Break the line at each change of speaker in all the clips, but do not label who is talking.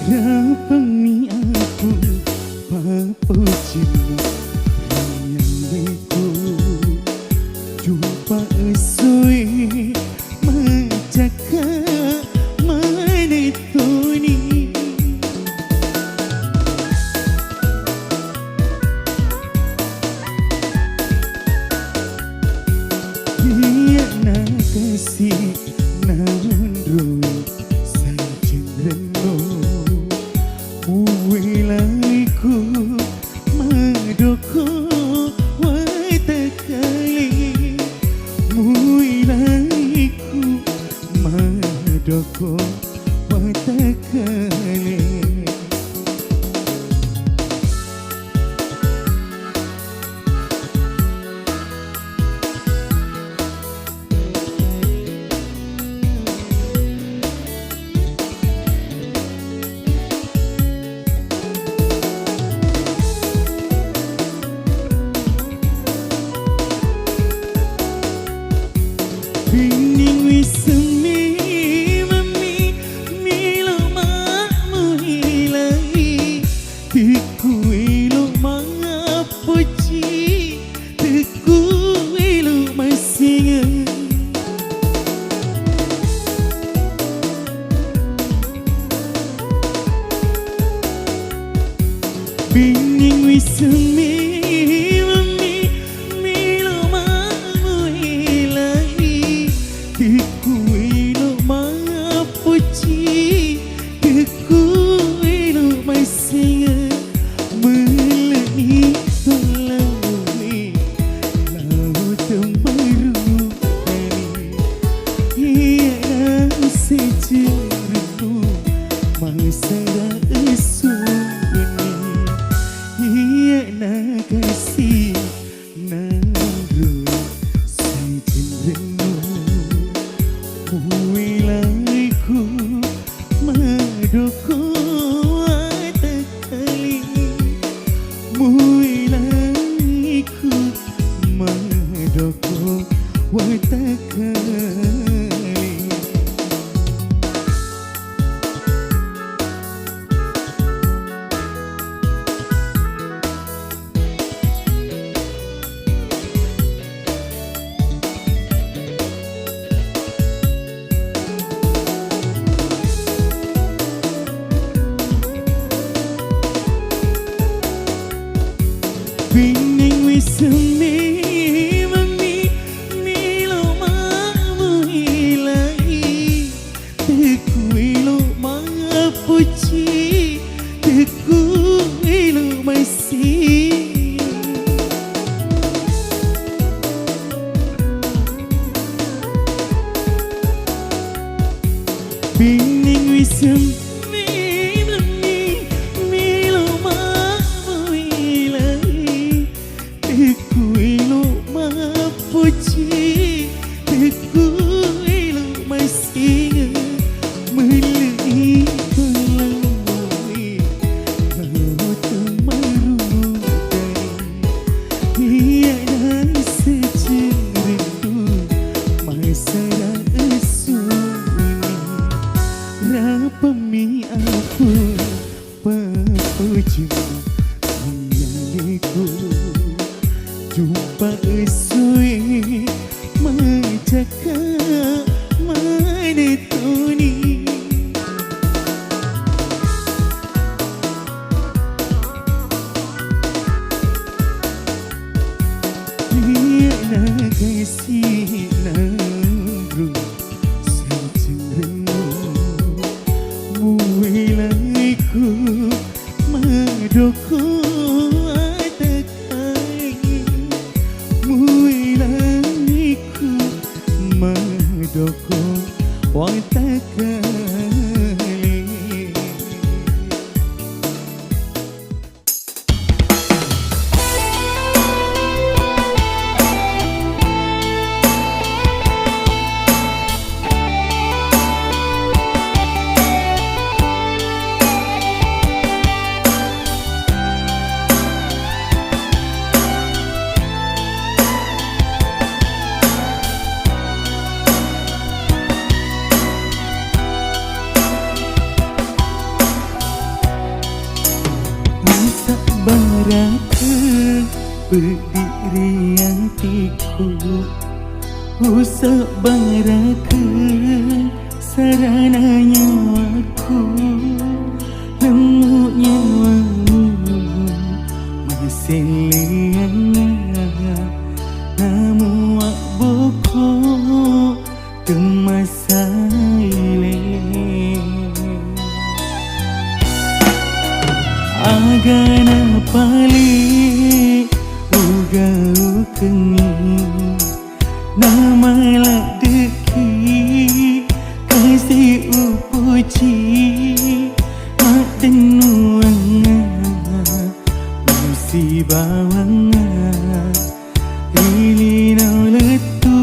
Rapang aku papujimu Rayangiku Jumpa esui Menjaga menituni Dia nak kasih namun rui Sajen renung Uwilaiku madoko watakali Uwilaiku madoko watakali Bining wisemi mami milo makmu hilai Tiku ilo mangapuji Tiku ilo masinga Bining wisemi Tiku ilo mapuji Tiku ilo masinga Melani tolawai Laut tembaru Ia dah sejerutu Masara esuni Ia nak kasih naru sejerutu Uwilaiku madoko watakali Uwilaiku madoko watakali Bining wisemi mami milo makmu hilai Tiku ilo mapuji Tiku ilo masih Bining wisemi Tiku ilo mapuji Tiku ilo masinga Melai tolawai Laut tembaru Ia dah sejerutu Masara esuni Rapami aku papujimu Rayangiku Jumpa esui menjaga menituni Dia nak kasih naru sajen renung Uwilaiku madoko Uwilaiku madoko watakali Berdiriantiku usah barakan sarana nyawaku lemu nyawamu masih liana namu wak boko temasaile agana pali ugau kengi nama lak deki kasih upuci mak tenuanga musibawanga rilina letu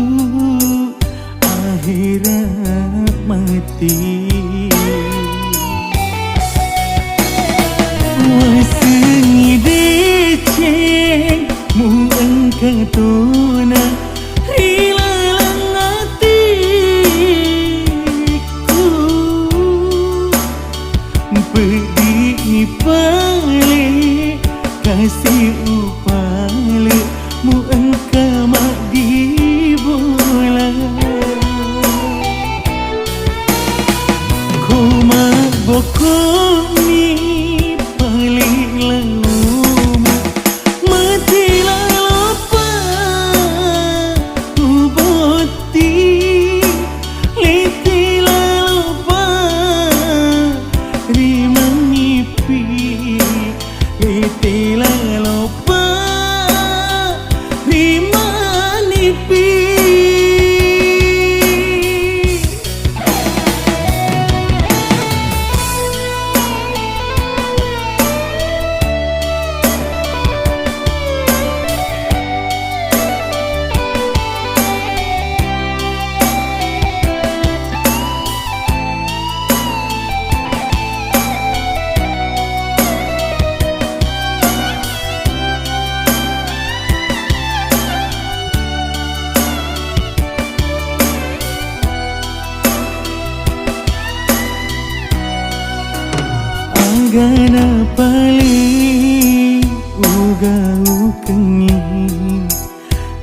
akhirat mati wasengi deceng mu engkatona Pergi pale kasih upale mu engkau mak di bola ko mak bokong ni pale lalu mati lalopa uboti leti lalopa rimanipi leti lalopa rimanipi Gana pali ugau kengi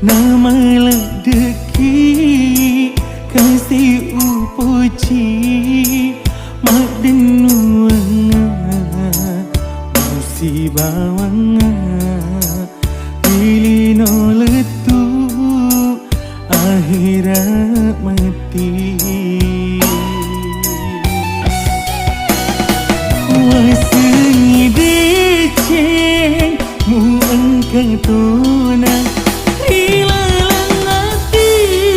nama lak deki kasih upuci mak denuanga musibawanga ilino letu akhirat mati wasengi deceng mu engkatona hilang hatiku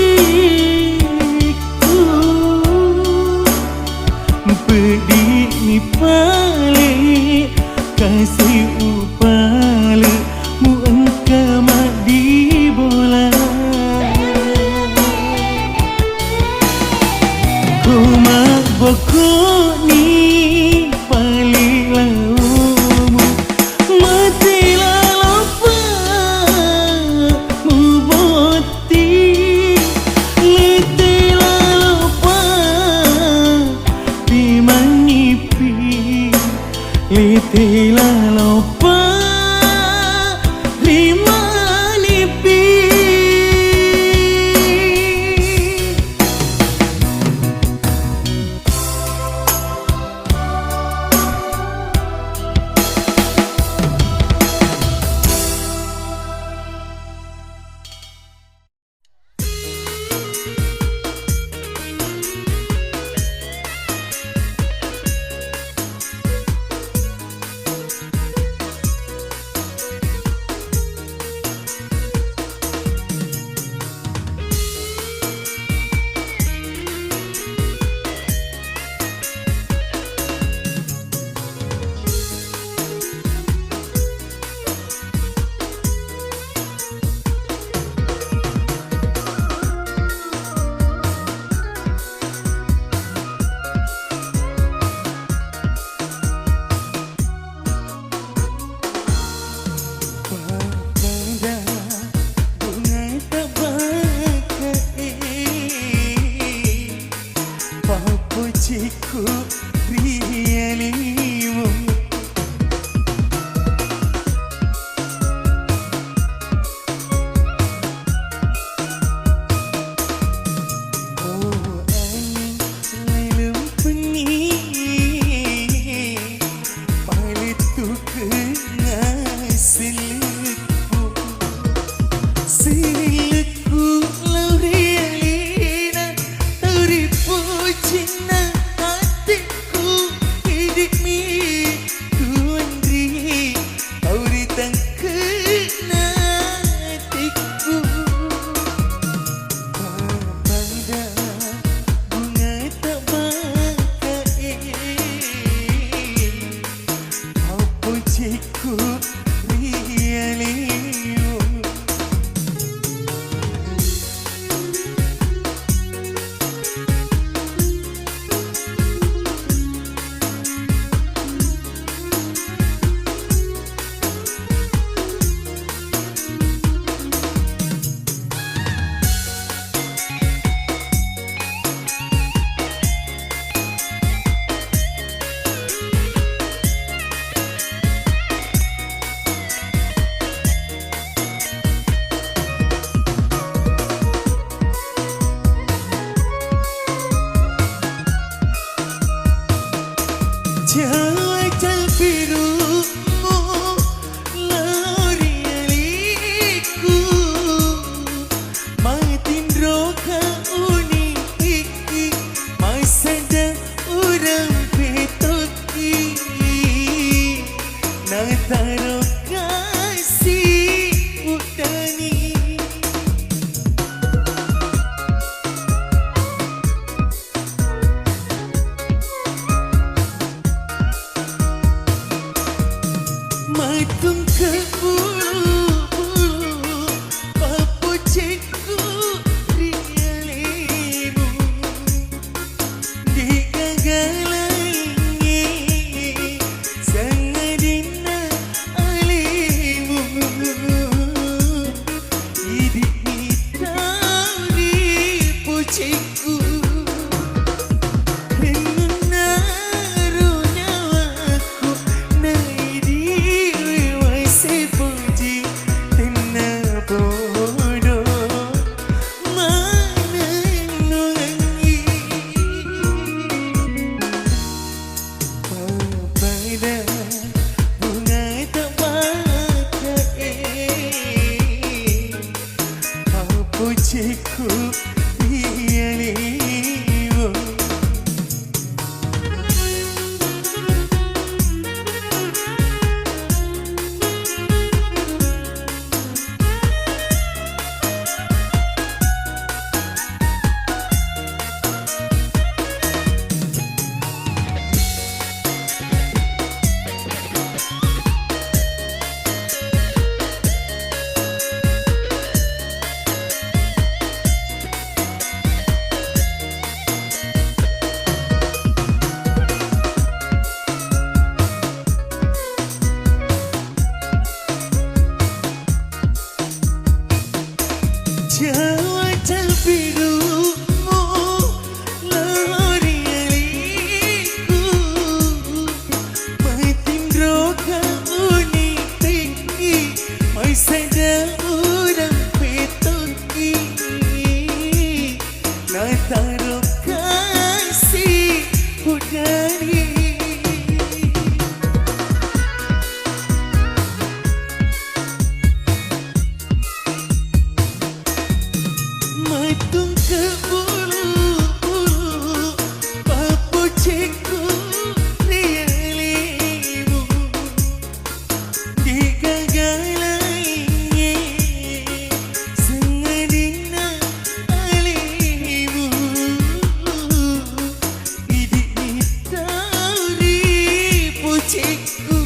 pedih pale kasih upale mu engkau mak di bola ko mak bokok ni pali laumu mati lalopa muboti leti lalopa dimanipi leti lalopa dimanipi pucikku rialiu. Jajal biru larialiku matin roka uni iki mai sada urang petoki nataro kasih udani. Matung ke bulu papucikku rialimu digagalangi sangadina alimu hidup hitau di pucikku. Pucikku rialiu. Jajal biru larialiku matin roka uni iki mai sada urang petoki nataro kasih udani. Matung ke bulu papucikku rialimu digagalangi sangadina alimu hidup hitau di pucikku.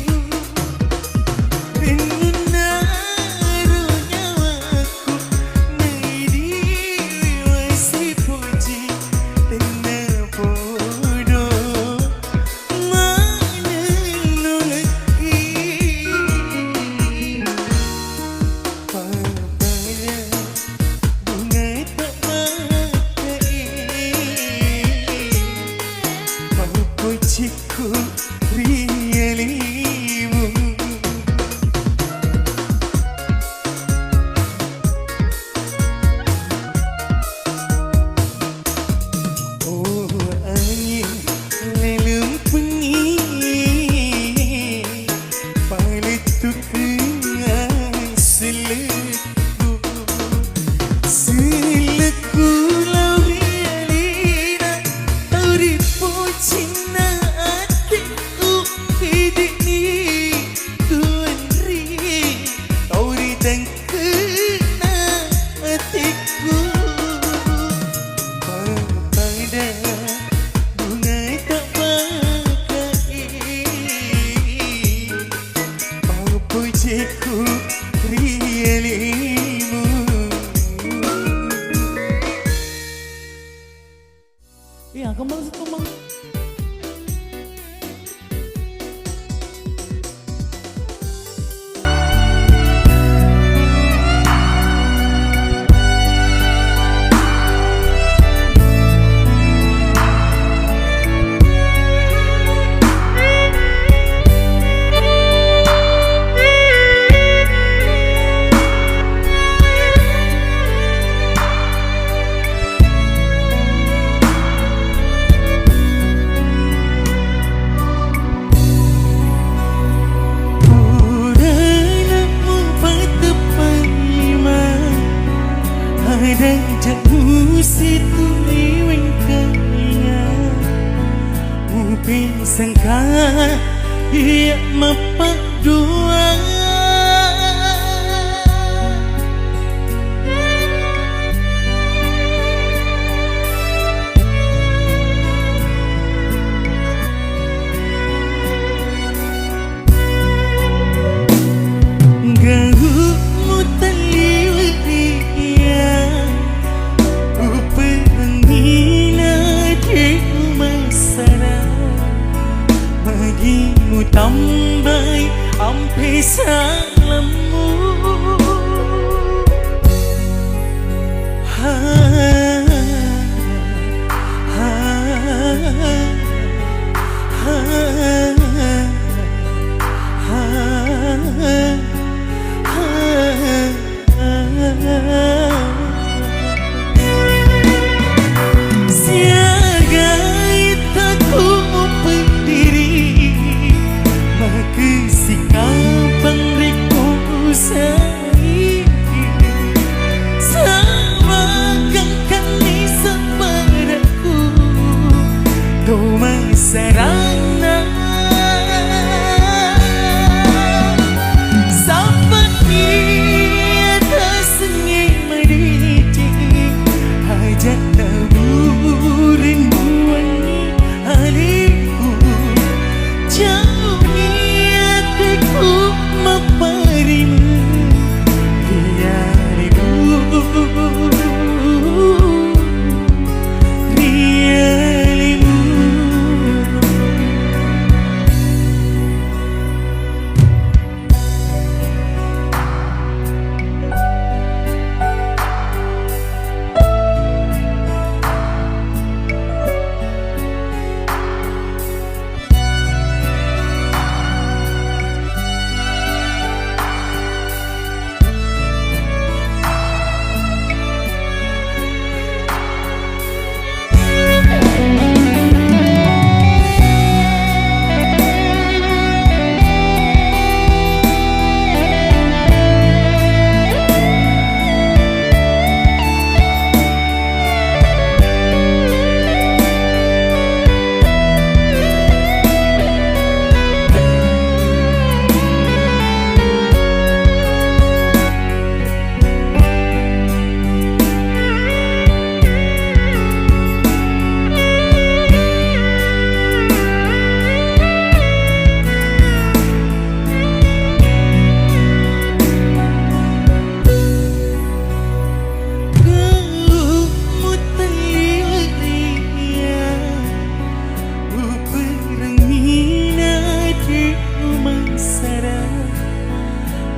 Pucikku rialimu. Oh angin lelum pengi paletuk dengan seleku seleku lau rialina tauri pucina hatiku sangka ia mapak dua. Gahumu taliwia upangina di masara bagimu tambai ampe salammu. Ha, ha, ha, ha, ha. Siagai taku pendiri maka sikapang riku usai sama kangkang ni sepadaku do masarana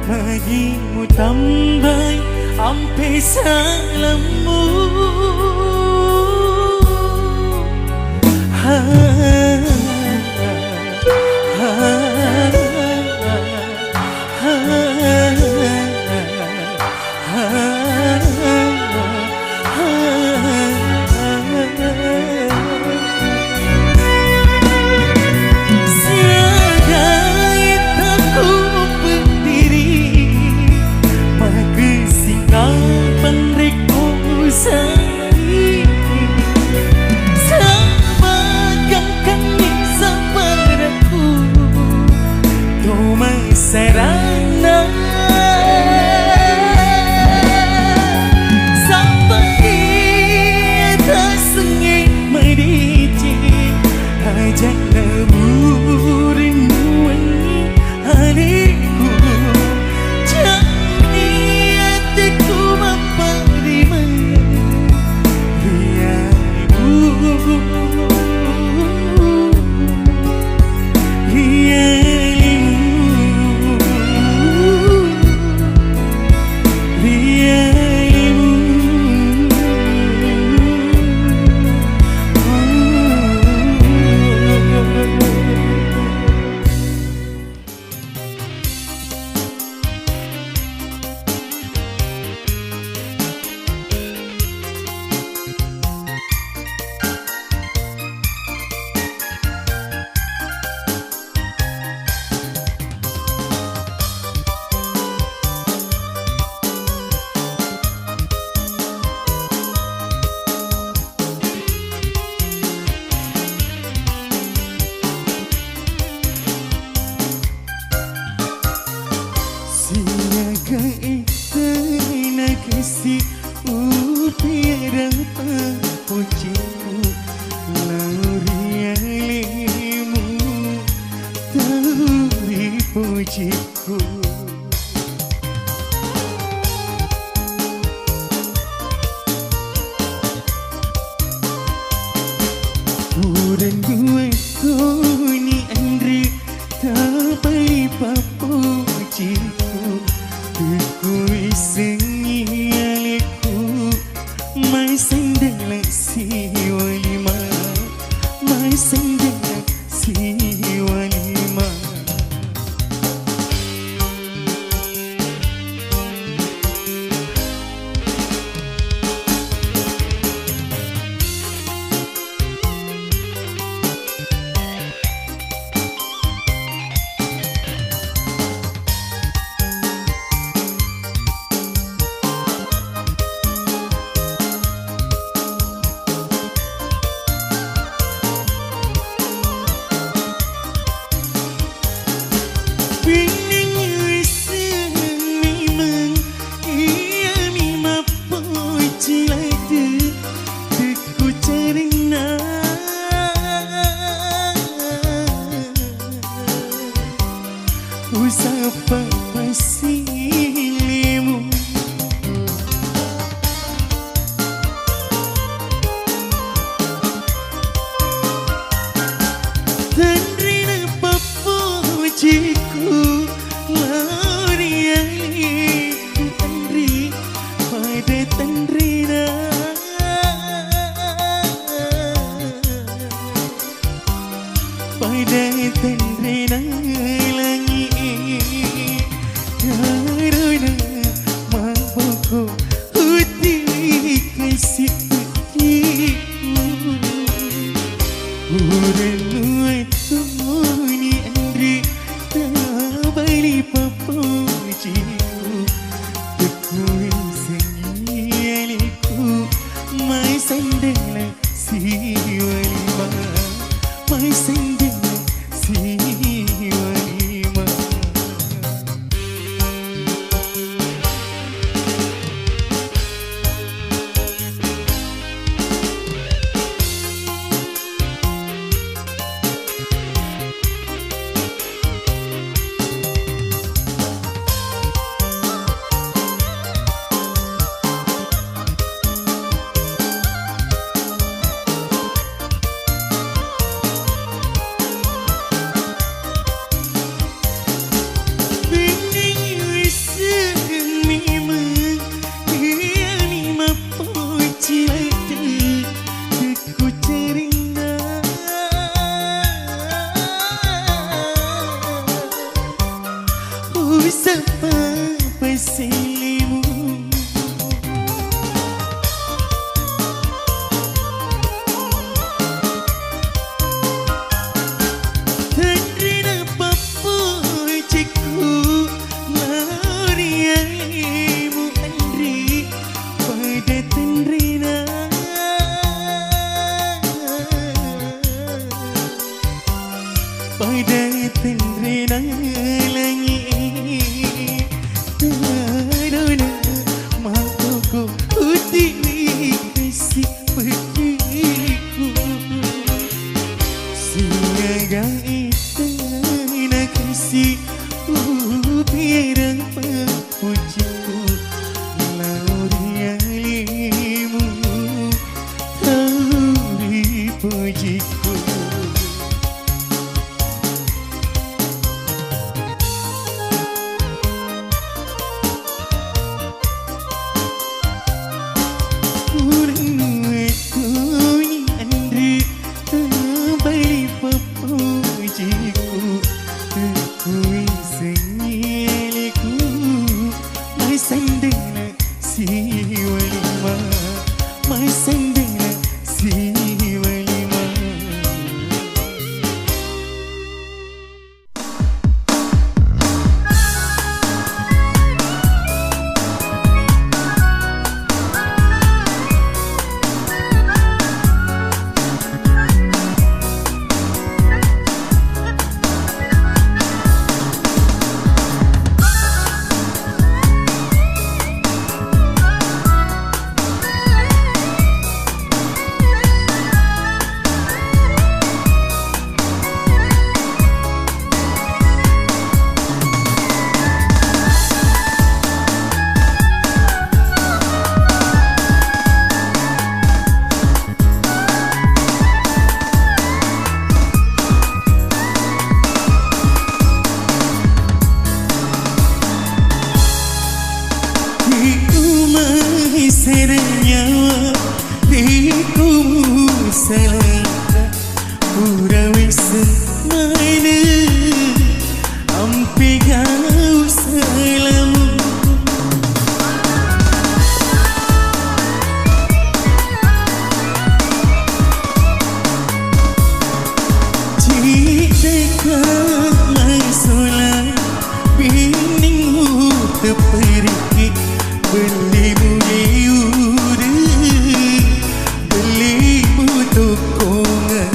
bagimu tambai ampe salammu. Ha, ha, ha, sama gangkan Tapi pujiku Kurang gue ni Andri Tapi pujiku Ku isengi aliku Mai sendela si walima Mai sendela si walima Usapa pasilimu Tandrina papujiku Lari aliku Andri Pada Tandrina Pada Tandrina Karena mampuku Uti kasih petiku Kurang waktu ni Andri Tak balik papujiku Teku sengi aliku Mai sendela si walima Mai sendela si walima Usapa pasilimu Tandrina papujiku Lari alimu Andri Pada Tandrina Pada Tandrina langit Karena mampuku Uti kasih petiku Siaga itana kasih Biarang papujiku Lauri alimu Tauri pujiku nyawa Diku selaka Urawi semana Ampi kau selamu Jika masalah Biningmu terpergi Belimu liur Belimu tokongan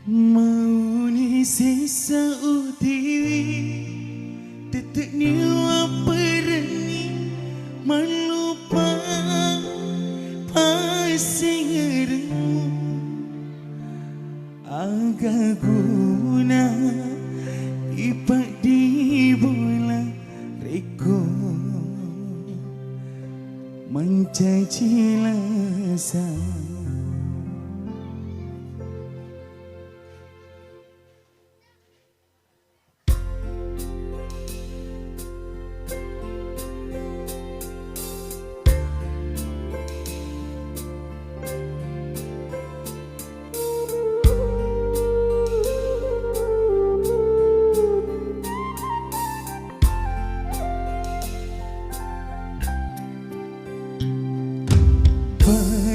Mau ni sisa utiwi Tetek niwa perni Melupa Pasing eremu Agak guna Ipa sayang.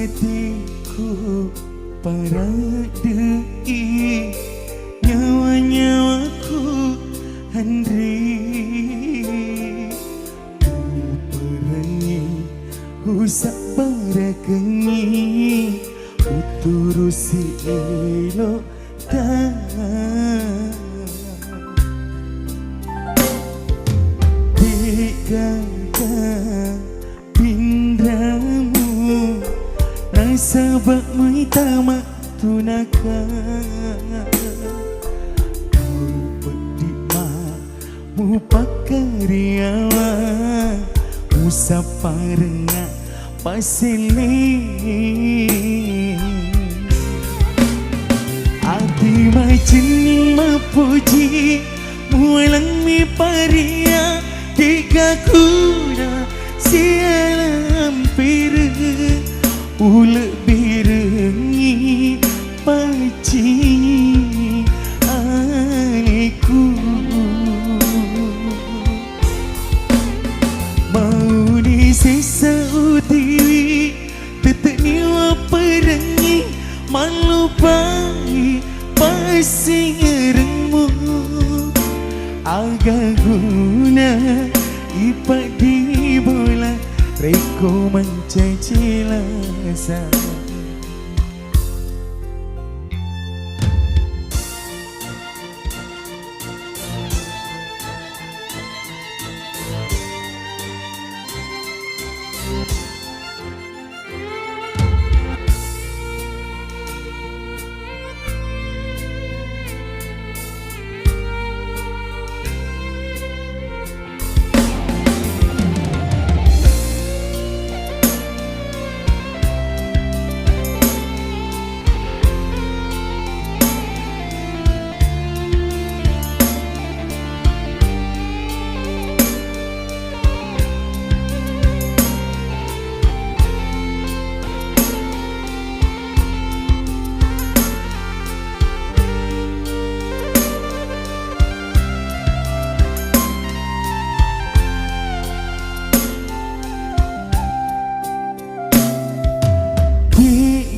Hatiku paradei nyawa-nyawaku handri perangi husak barakengi uturusi elok tak dikata pindramu rasa bak tamak tunakan pedima mu pakariawa usapa rengat pasili ati macin mapuji mualang mi paria tiga kuda sialam piru ulek birengi paci aniku mau di sisa utiwi tetek niwa perengi malupai pasi ngerengmu agak guna ipak di bola reko mencaci lasa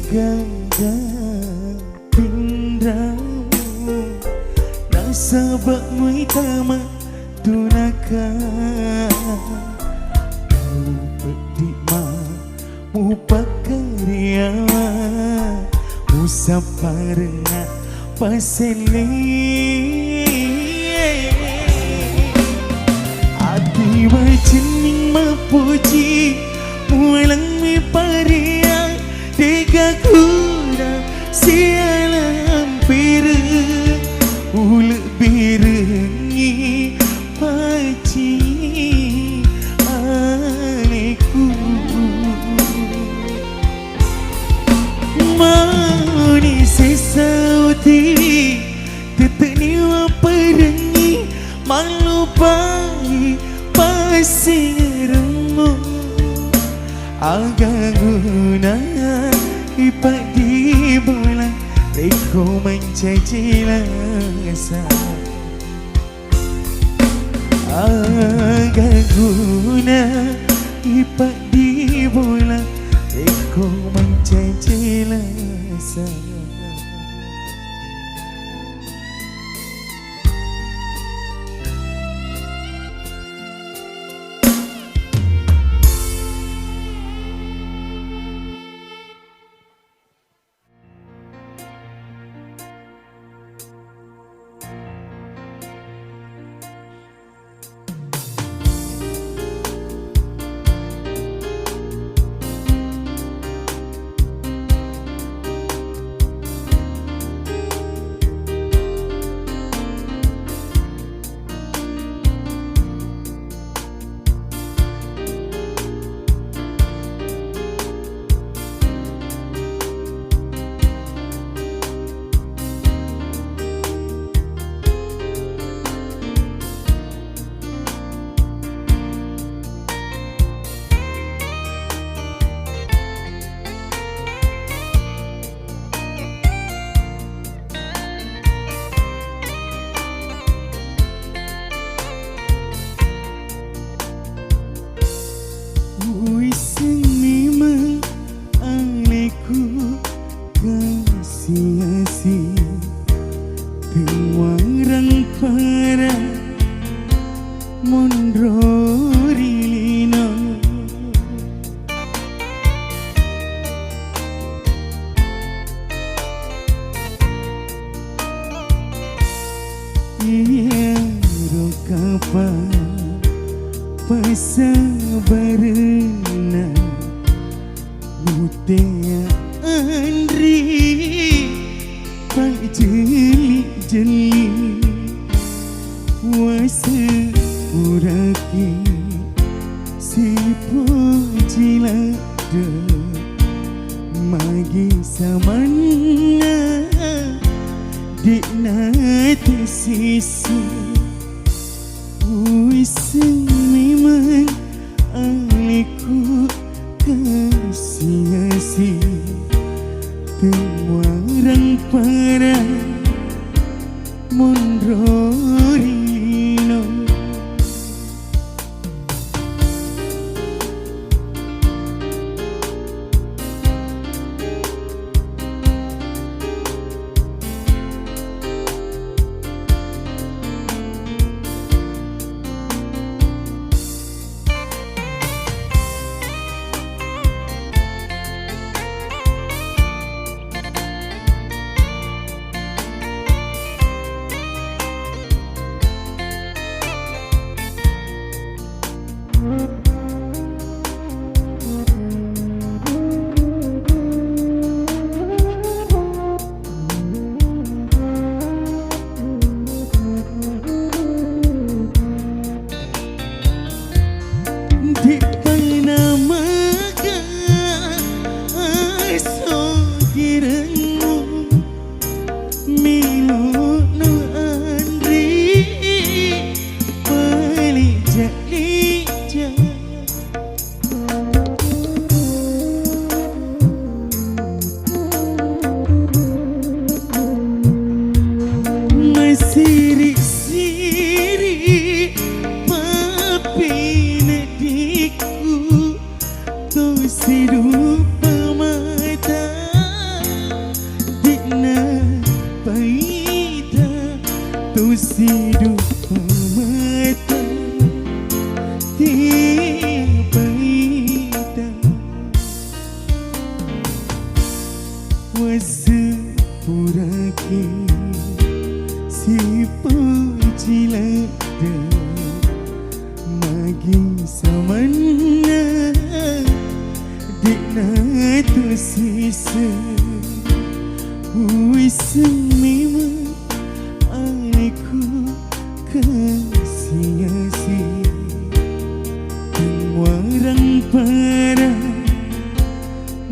ganda pindramu rasa bak tamak tunakan pedima mu pakariawa usapa rengat pasili ati macin mapuji mualang mi paria tiga kuda sialam piru ulek birengi paci aniku mau di sisa utiwi tetek niwa perengi malupai pasi ngeremu agak guna ipak di bola reko mencaci lasa agak guna ipak di bola reko mencaci lasa pasabarna mutia andri pajeli-jeli wase uraki si pujilada magi samana dikna tersisa Wising memang aliku kasih-kasih Temuarang para mondrorino Siri-siri papi nadiku tu sirupa mata dikna paita tu sirupa mata di paita wase puraki si pujilada magi samana dikna tersisa wiseng memang aku kasih-kasih Temuarang para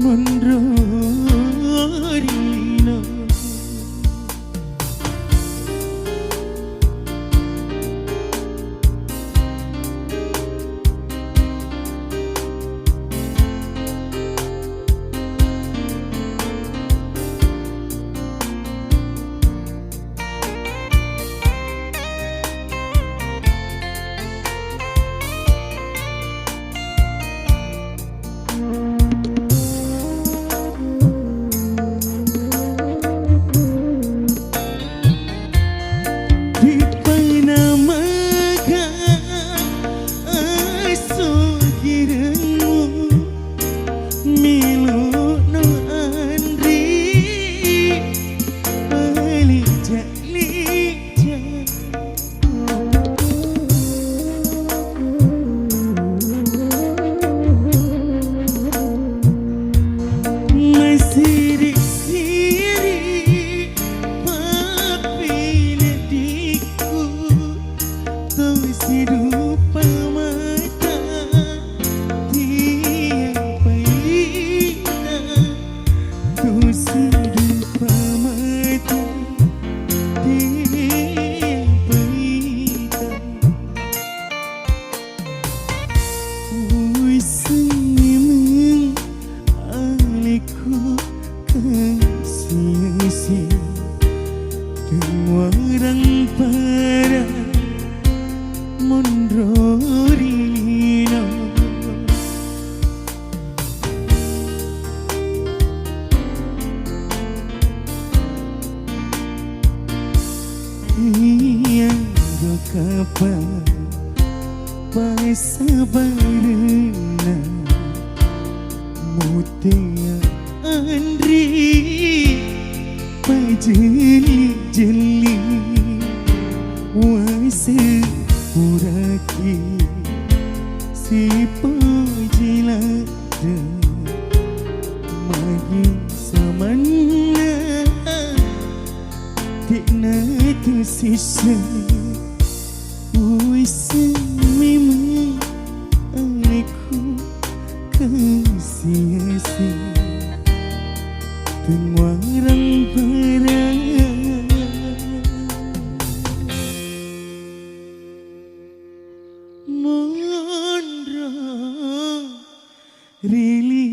mondrorino Temuarang para mondrorino Yang kapan pasabarna mutia andri pajeli-jeli wase pura mana Dikna tersisa memang aku kasih-kasih Tengarang perang Mondra Rilina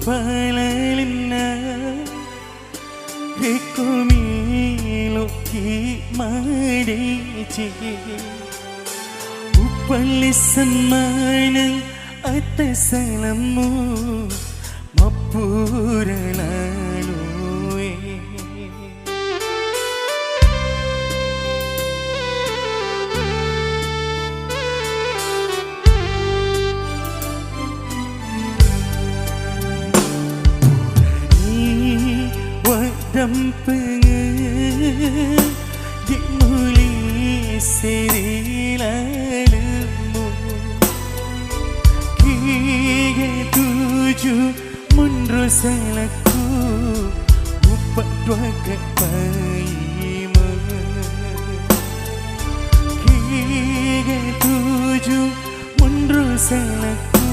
Palalina Rekomi loki madeci Upali semana atas salamu Mapura lalu Dampengan di muli seri lalumu Kiga tuju mundur salahku Upak dua kepaima Kiga tuju mundur salahku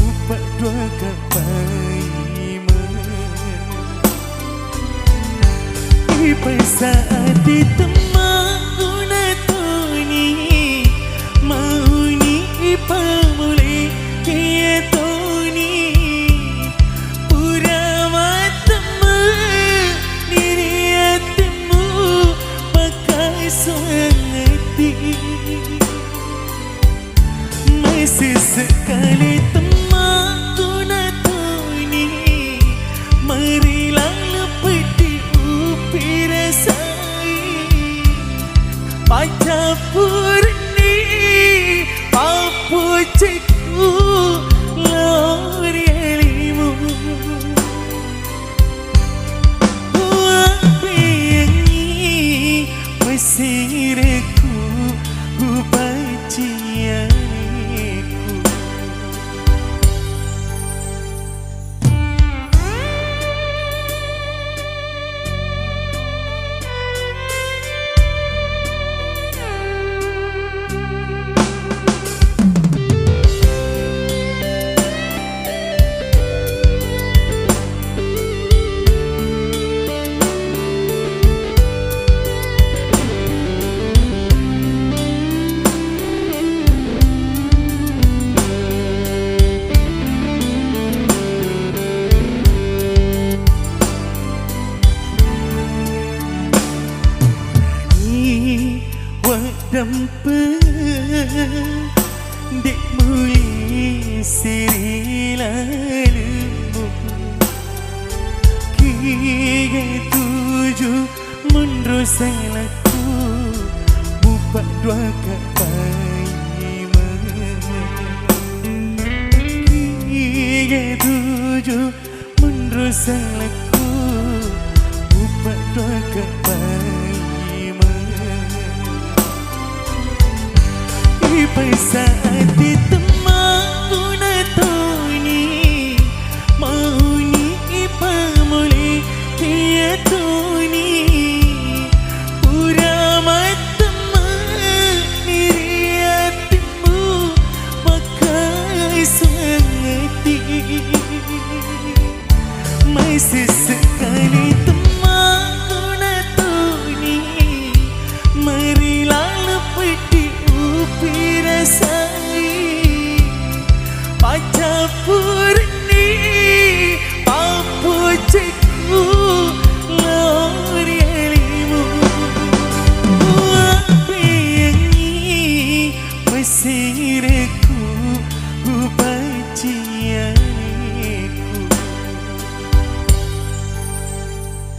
Upak dua kepaima Saat ditemaku natoni Mauni ipamuli kia toni Pura matemu diri hatimu pakai suangati Masih sekali temaku natoni Marilah lepeti Baca purni Papu cikgu Lori alimu Wabiangi Mesirku Ubacianiku Dampen dek muli siri lalumu Kiga tuju mundur salahku Bupak dua kepaima Kiga tuju mundur salahku Bupak dua kepaima Saat ditemaku natoni Mauni ipamuli kia toni Pura matemu diri hatimu pakai suangati Masih sekali